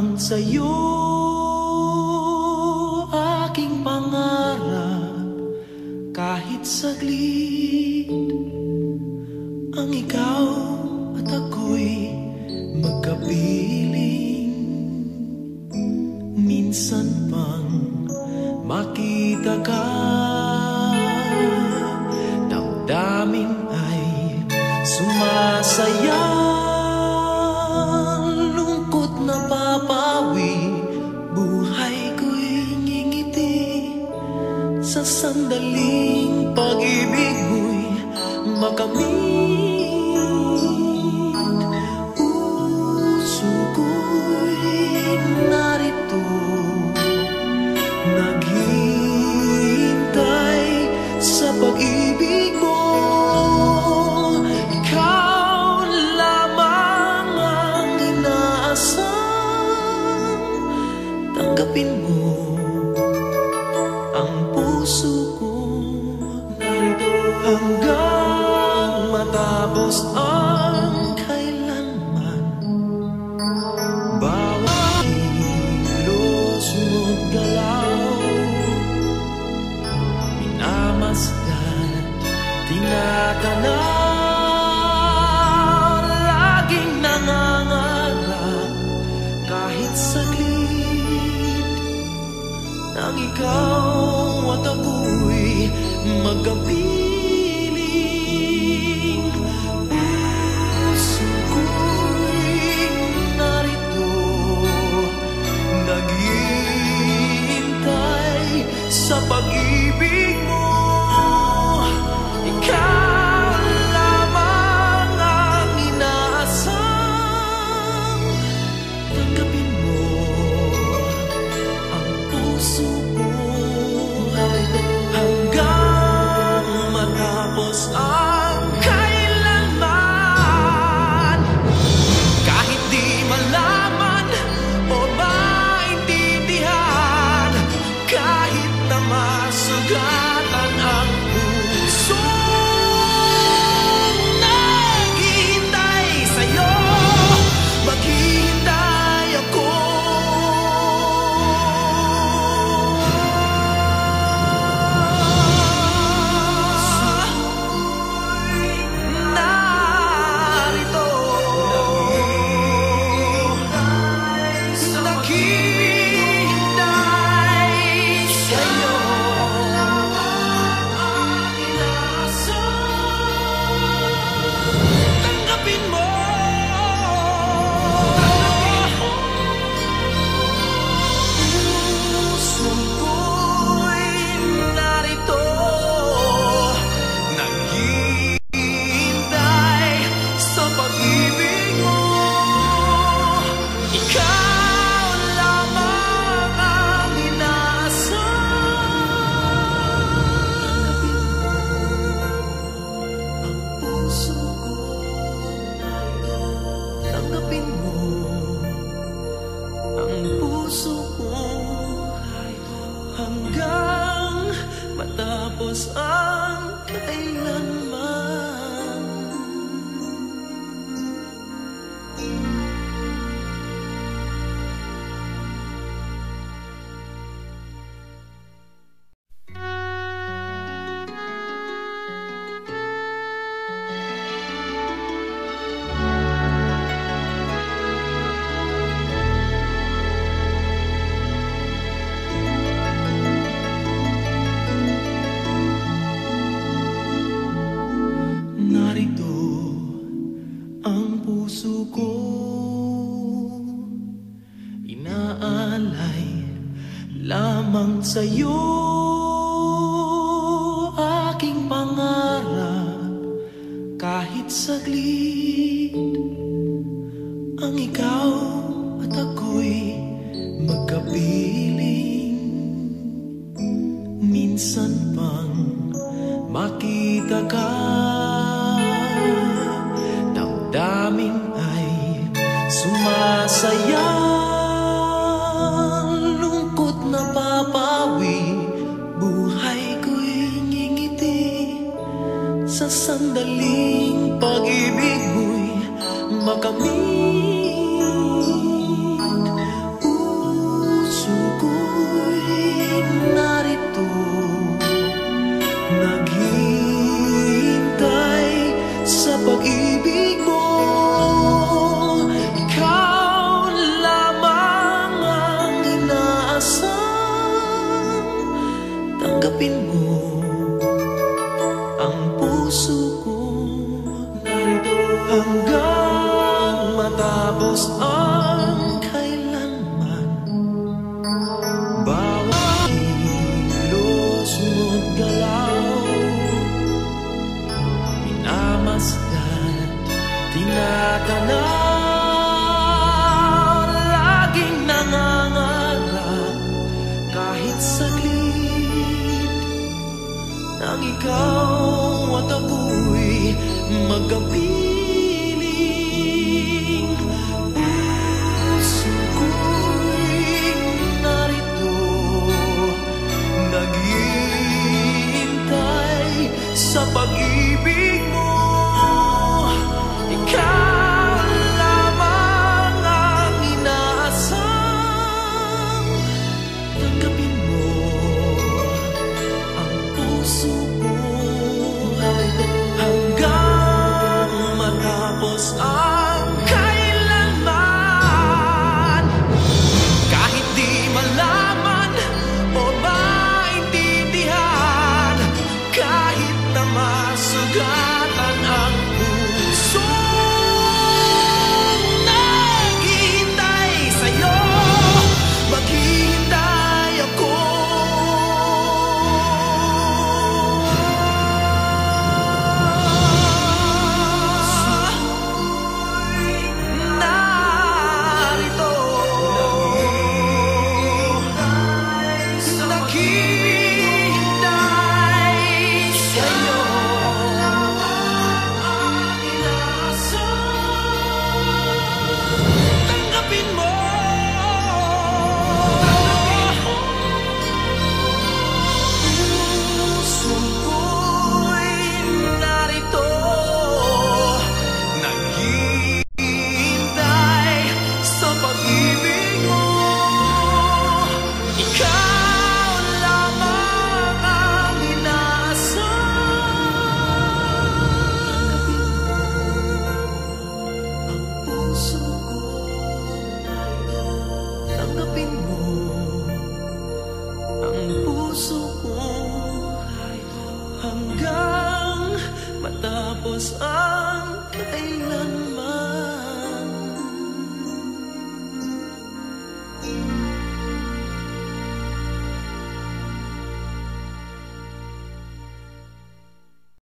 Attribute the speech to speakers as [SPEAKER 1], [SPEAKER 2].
[SPEAKER 1] lamang sa'yo aking pangarap. Kahit saglit ang ikaw at ako'y magkapiling. Minsan pang makita ka, damdamin ay sumasaya. Lungkot na papawi, buhay ko'y ngingiti sa sandaling pag-ibig mo'y makamit. Puso ko'y narito, naghihintay sa pag-ibig mo. Ikaw lamang ang inaasam. Tanggapin mo ang puso ko, narito hanggang matapos ang kailanman. Bawat kilos mo't galaw, minamasdan, tinatanaw. Laging nangangarap kahit saglit, nang ikaw at ako'y magkapiling. Puso ko'y narito, naghihintay sa pag-ibig mo. Ikaw lamang ang inaasam. Tanggapin mo ang puso ko hanggang matapos ang kailanman. Kahit di malaman o maintindihan, kahit na masugatan ang puso, naghihintay sa'yo, maghihintay ako. Narito, naghihintay sa'yo. Tanggapin mo. Puso ko'y narito, naghihintay sa pag-ibig mo. Ikaw lamang ang inaasam. Ang puso ko narito, tanggapin mo ang puso ko hanggang matapos ang kailanman. Narito ang puso ko, inaalay lamang sa'yo aking pangarap. Kahit saglit ang ikaw at ako'y magkapiling. Minsan pang makita ka, damdamin ay sumasaya. Lungkot na papawi, buhay ko'y ngingiti sa sandaling pag-ibig mo'y makamit. Tanggapin mo ang puso ko, narito hanggang matapos ang kailanman. Bawat kilos mo't galaw, minamasdan, tinatanaw, laging nangangarap kahit saglit, nang ikaw at ako'y magkapiling. Puso ko'y narito, naghihintay sa pag-ibig mo. Ikaw lamang ang inaasam. Tanggapin mo ang puso ko hanggang matapos ang kailanman. Kahit di malaman o maintindihan, kahit na masugatan ang puso, naghihintay sa'yo, maghihintay ako. Narito, naghihintay sa'yo, tanggapin mo. Puso ko'y narito, naghihintay sa pag-ibig mo. Ikaw lamang ang inaasam. Ang puso ko narito, tanggapin mo ang puso ko hanggang matapos